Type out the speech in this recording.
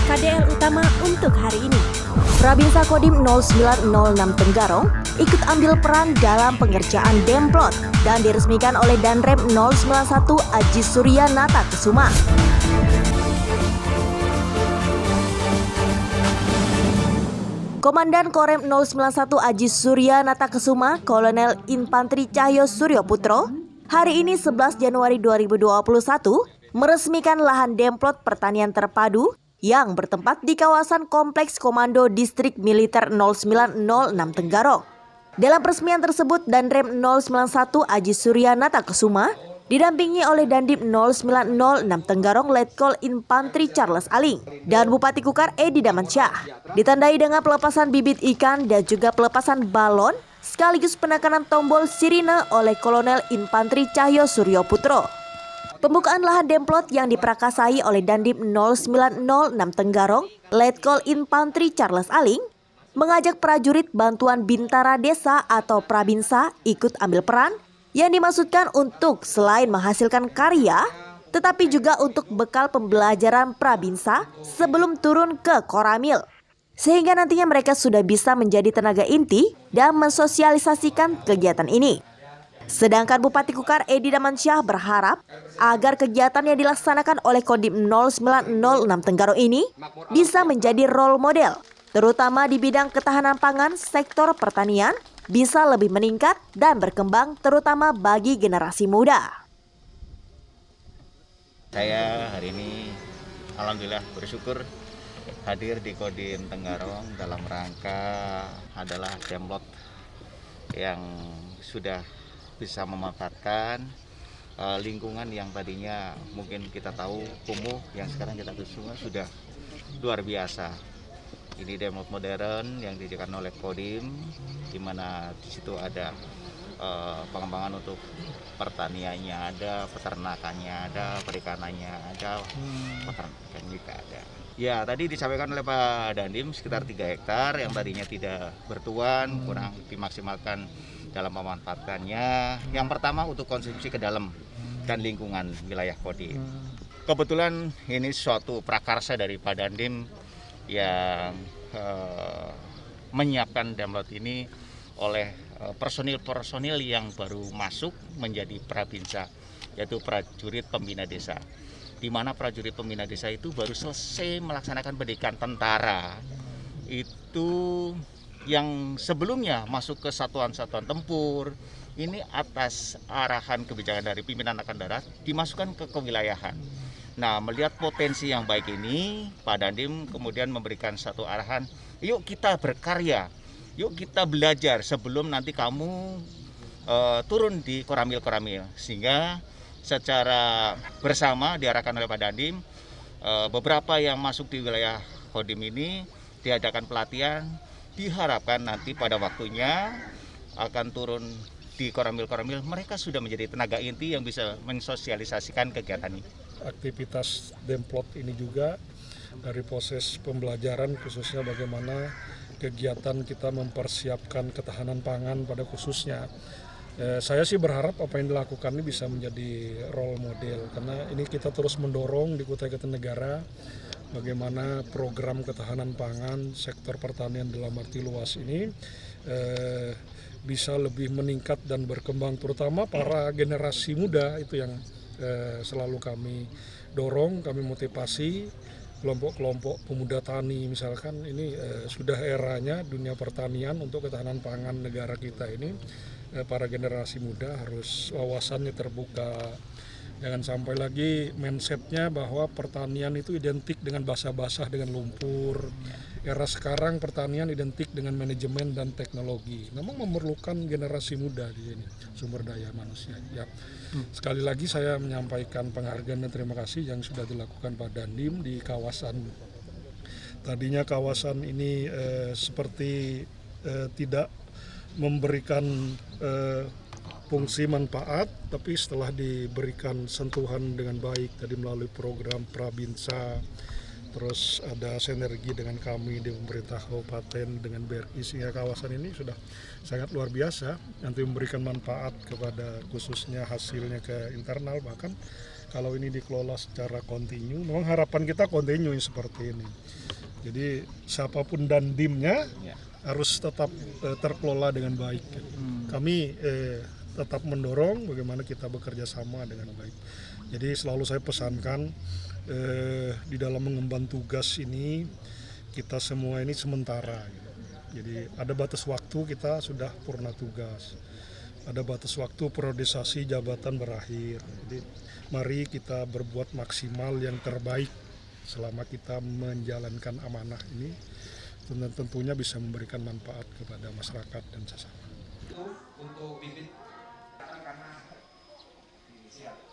KDL utama untuk hari ini. Prabinsa Kodim 0906 Tenggarong ikut ambil peran dalam pengerjaan Demplot dan diresmikan oleh Danrem 091 Aji Surya Nata Kesuma. Komandan Korem 091 Aji Surya Nata Kesuma, Kolonel Infantri Cahyo Suryo Putro, hari ini 11 Januari 2021 meresmikan lahan Demplot pertanian terpadu yang bertempat di kawasan Kompleks Komando Distrik Militer 0906 Tenggarong. Dalam peresmian tersebut, Danrem 091 Aji Surya Nata Kesuma didampingi oleh Dandim 0906 Tenggarong Letkol Infantri Charles Aling dan Bupati Kukar Edi Damansyah. Ditandai dengan pelepasan bibit ikan dan juga pelepasan balon sekaligus penekanan tombol sirine oleh Kolonel Infantri Cahyo Suryo Putro. Pembukaan lahan Demplot yang diprakasai oleh Dandim 0906 Tenggarong Letkol Infantri Charles Aling mengajak prajurit bantuan Bintara Desa atau Prabinsa ikut ambil peran yang dimaksudkan untuk selain menghasilkan karya, tetapi juga untuk bekal pembelajaran Prabinsa sebelum turun ke Koramil. Sehingga nantinya mereka sudah bisa menjadi tenaga inti dan mensosialisasikan kegiatan ini. Sedangkan Bupati Kukar Edi Damansyah berharap agar kegiatan yang dilaksanakan oleh Kodim 0906 Tenggarong ini bisa menjadi role model, terutama di bidang ketahanan pangan sektor pertanian, bisa lebih meningkat dan berkembang terutama bagi generasi muda. Saya hari ini alhamdulillah bersyukur hadir di Kodim Tenggarong dalam rangka adalah Demplot yang sudah bisa memanfaatkan lingkungan yang tadinya mungkin kita tahu kumuh, yang sekarang kita semua sudah luar biasa. Ini Demplot modern yang didirikan oleh Kodim, di mana di situ ada pengembangan untuk pertaniannya ada, peternakannya ada, perikanannya ada, peternakan juga ada. Ya, tadi disampaikan oleh Pak Dandim sekitar 3 hektar yang tadinya tidak bertuan, kurang dimaksimalkan dalam memanfaatkannya. Yang pertama untuk konsumsi ke dalam dan lingkungan wilayah Kodim. Kebetulan ini suatu prakarsa dari Pak Dandim yang menyiapkan Demplot ini oleh personil-personil yang baru masuk menjadi Prabinsa, yaitu prajurit pembina desa. Di mana prajurit pembina desa itu baru selesai melaksanakan pendidikan tentara. Itu yang sebelumnya masuk ke satuan-satuan tempur, ini atas arahan kebijakan dari pimpinan Angkatan Darat dimasukkan ke kewilayahan. Nah, melihat potensi yang baik ini, Pak Dandim kemudian memberikan satu arahan, yuk kita berkarya, yuk kita belajar sebelum nanti kamu turun di Koramil. Sehingga secara bersama diarahkan oleh Pak Dandim, beberapa yang masuk di wilayah Kodim ini diadakan pelatihan, diharapkan nanti pada waktunya akan turun di Koramil, mereka sudah menjadi tenaga inti yang bisa mensosialisasikan kegiatan ini. Aktivitas Demplot ini juga dari proses pembelajaran khususnya bagaimana kegiatan kita mempersiapkan ketahanan pangan pada khususnya. Saya sih berharap apa yang dilakukan ini bisa menjadi role model karena ini kita terus mendorong di Kutai Kartanegara bagaimana program ketahanan pangan sektor pertanian dalam arti luas ini bisa lebih meningkat dan berkembang, terutama para generasi muda itu yang selalu kami dorong, kami motivasi kelompok-kelompok pemuda tani misalkan ini sudah eranya dunia pertanian untuk ketahanan pangan negara kita ini. Para generasi muda harus wawasannya terbuka, jangan sampai lagi mindsetnya bahwa pertanian itu identik dengan basah-basah dengan lumpur. Era sekarang pertanian identik dengan manajemen dan teknologi. Memang memerlukan generasi muda di sini, sumber daya manusia. Ya. Sekali lagi saya menyampaikan penghargaan dan terima kasih yang sudah dilakukan Pak Dandim di kawasan. Tadinya kawasan ini seperti tidak memberikan fungsi manfaat, tapi setelah diberikan sentuhan dengan baik tadi melalui program Prabinsa, terus ada sinergi dengan kami di pemerintah kabupaten dengan BRI, sehingga kawasan ini sudah sangat luar biasa, nanti memberikan manfaat kepada khususnya hasilnya ke internal, bahkan kalau ini dikelola secara kontinu, memang harapan kita kontinu seperti ini. Jadi siapapun dandimnya harus tetap terkelola dengan baik. Kami tetap mendorong bagaimana kita bekerja sama dengan baik. Jadi selalu saya pesankan di dalam mengemban tugas ini kita semua ini sementara. Jadi ada batas waktu kita sudah purna tugas. Ada batas waktu periodisasi jabatan berakhir. Jadi mari kita berbuat maksimal yang terbaik selama kita menjalankan amanah ini, dan tentunya bisa memberikan manfaat kepada masyarakat dan sesama. Untuk bibit